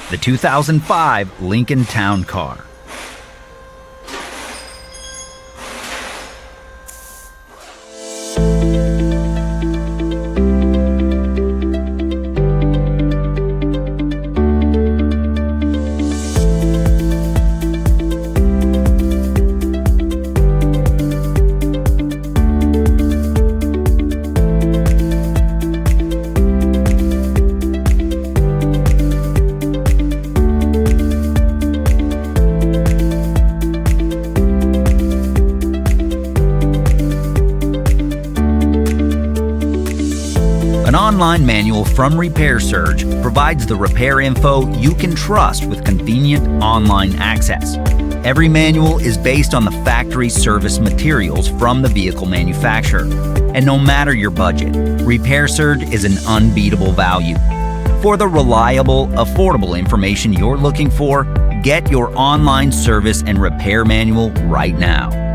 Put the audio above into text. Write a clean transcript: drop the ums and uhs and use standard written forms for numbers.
the 2005 Lincoln Town Car. An online manual from Repair Surge provides the repair info you can trust with convenient online access. Every manual is based on the factory service materials from the vehicle manufacturer. And no matter your budget, Repair Surge is an unbeatable value. For the reliable, affordable information you're looking for, get your online service and repair manual right now.